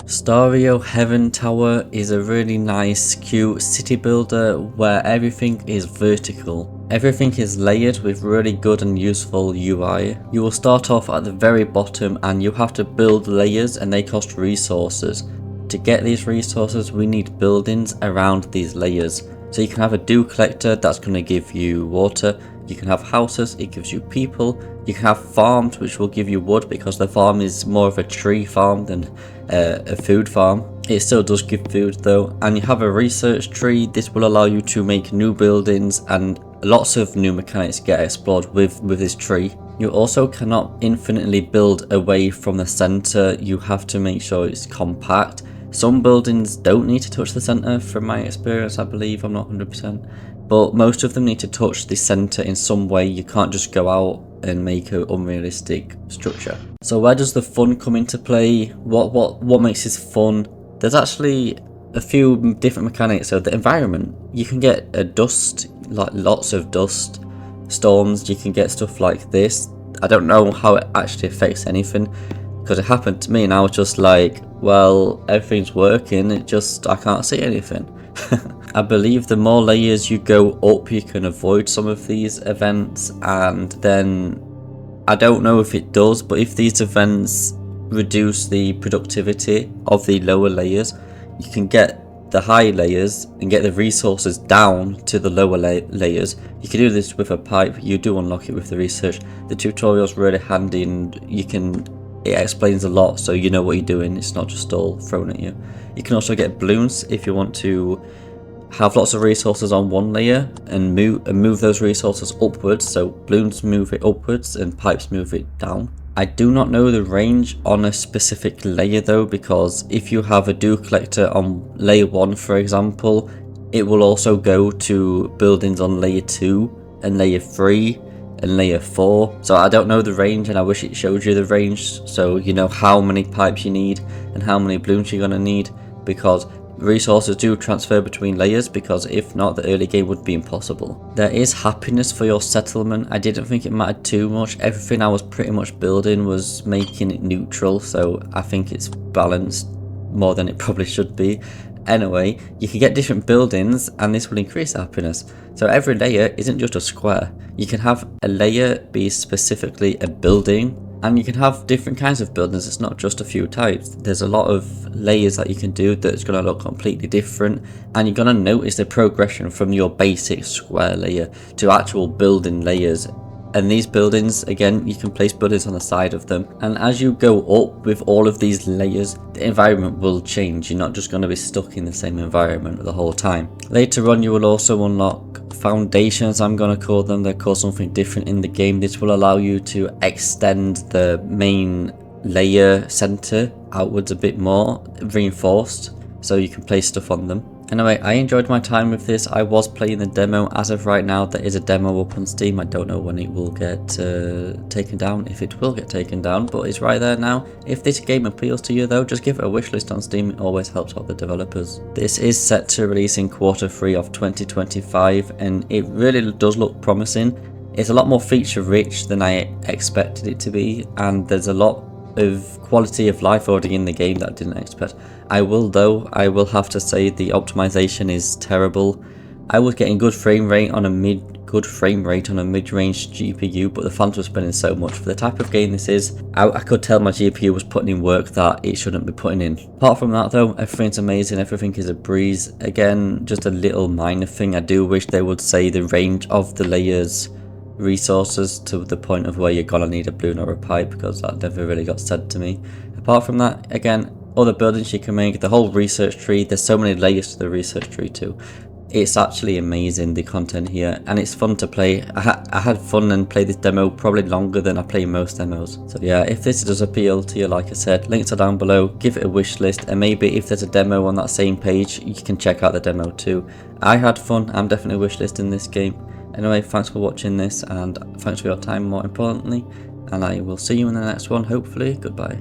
STARIO Heaven Tower is a really nice, cute city builder where everything is vertical. Everything is layered with really good and useful UI. You will start off at the very bottom and you have to build layers and they cost resources. To get these resources we need buildings around these layers. So you can have a dew collector that's going to give you water, you can have houses, it gives you people, you can have farms which will give you wood because the farm is more of a tree farm than a food farm. It still does give food though, and you have a research tree. This will allow you to make new buildings and lots of new mechanics get explored with this tree. You also cannot infinitely build away from the center, you have to make sure it's compact. Some buildings don't need to touch the center from my experience, I believe, I'm not 100%. But most of them need to touch the center in some way. You can't just go out and make an unrealistic structure. So where does the fun come into play? What makes this fun? There's actually a few different mechanics. So the environment, you can get a dust, like lots of dust storms. You can get stuff like this. I don't know how it actually affects anything because it happened to me and I was just like, well, everything's working, I can't see anything. I believe the more layers you go up, you can avoid some of these events, and then I don't know if it does, but if these events reduce the productivity of the lower layers, you can get the high layers and get the resources down to the lower layers. You can do this with a pipe, you do unlock it with the research. The tutorial's really handy and it explains a lot so you know what you're doing, it's not just all thrown at you. You can also get balloons if you want to have lots of resources on one layer and move those resources upwards, so balloons move it upwards and pipes move it down. I do not know the range on a specific layer though, because if you have a dew collector on layer 1 for example, it will also go to buildings on layer 2 and layer 3 and layer 4. So I don't know the range and I wish it showed you the range so you know how many pipes you need and how many balloons you're going to need, because resources do transfer between layers, because if not the early game would be impossible. There is happiness for your settlement. I didn't think it mattered too much. Everything I was pretty much building was making it neutral, so I think it's balanced more than it probably should be. Anyway, you can get different buildings and this will increase happiness. So every layer isn't just a square. You can have a layer be specifically a building, and you can have different kinds of buildings. It's not just a few types. There's a lot of layers that you can do that's going to look completely different, and you're going to notice the progression from your basic square layer to actual building layers. And these buildings, again, you can place buildings on the side of them, and as you go up with all of these layers, the environment will change. You're not just going to be stuck in the same environment the whole time. Later on you will also unlock foundations, I'm going to call them. They're called something different in the game. This will allow you to extend the main layer center outwards a bit more, reinforced, so you can place stuff on them. Anyway, I enjoyed my time with this. I was playing the demo. As of right now, there is a demo up on Steam. I don't know when it will get taken down, if it will get taken down, but it's right there now. If this game appeals to you though, just give it a wishlist on Steam. It always helps out the developers. This is set to release in Q3 of 2025, and it really does look promising. It's a lot more feature rich than I expected it to be, and there's a lot of quality of life already in the game that I didn't expect. I will have to say the optimization is terrible. I was getting good frame rate on a mid-range GPU, but the fans were spinning so much. For the type of game this is, I could tell my GPU was putting in work that it shouldn't be putting in. Apart from that though, everything's amazing, everything is a breeze. Again, just a little minor thing, I do wish they would say the range of the layers resources to the point of where you're gonna need a balloon or a pipe, because that never really got said to me. Apart from that, again, all the buildings you can make, the whole research tree, there's so many layers to the research tree too. It's actually amazing, the content here, and it's fun to play. I had fun and played this demo probably longer than I play most demos. So yeah, if this does appeal to you, like I said, links are down below. Give it a wish list, and maybe if there's a demo on that same page, you can check out the demo too. I had fun. I'm definitely wishlisting this game. Anyway, thanks for watching this, and thanks for your time more importantly, and I will see you in the next one, hopefully. Goodbye.